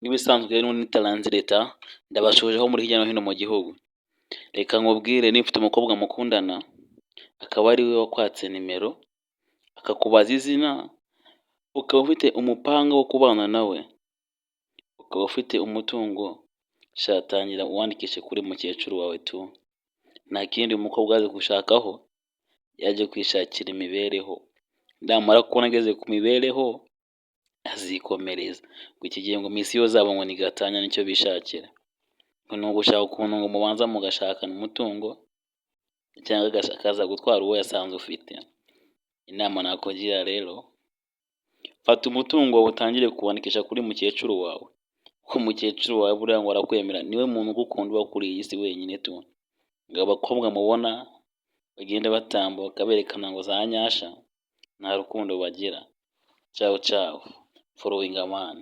nk'ibisanzwe rero ni Taranzileta ndabashojeho muri hirya no hino mu gihugu. Reka nkubwire niba ufite umukobwa mukundana akaba ari we wakwatse nimero akakubaza izina, ukaba ufite umupanga wo kubana nawe, ukaba ufite umutungo, sha tangira uwandikishe kuri mukecuru wawe tu. Nta kindi umukobwa aje gushakaho, yaje kwishakira imibereho. Namara kubona ageze ku mibereho azikomereza. Ngo iki gihe ngo misiyo zabo ngo ni gatanya nicyo bishakira. Ngo ni ugushaka ukuntu ngo mubanza mugashakana umutungo cyangwa akaza gutwara uwo yasanze ufite. Inama nakugira rero, fata umutungo wawe utangire kuwandikisha kuri mukecuru wawe. Kuko mukecuru wawe buriya ngo arakwemera, niwe muntu ugukunda uba kuri iyi si wenyine tu. Ngo abakobwa mubona bagenda batambuka berekana ngo za nyasha, nta rukundo bagira. Ciao ciao, following a man.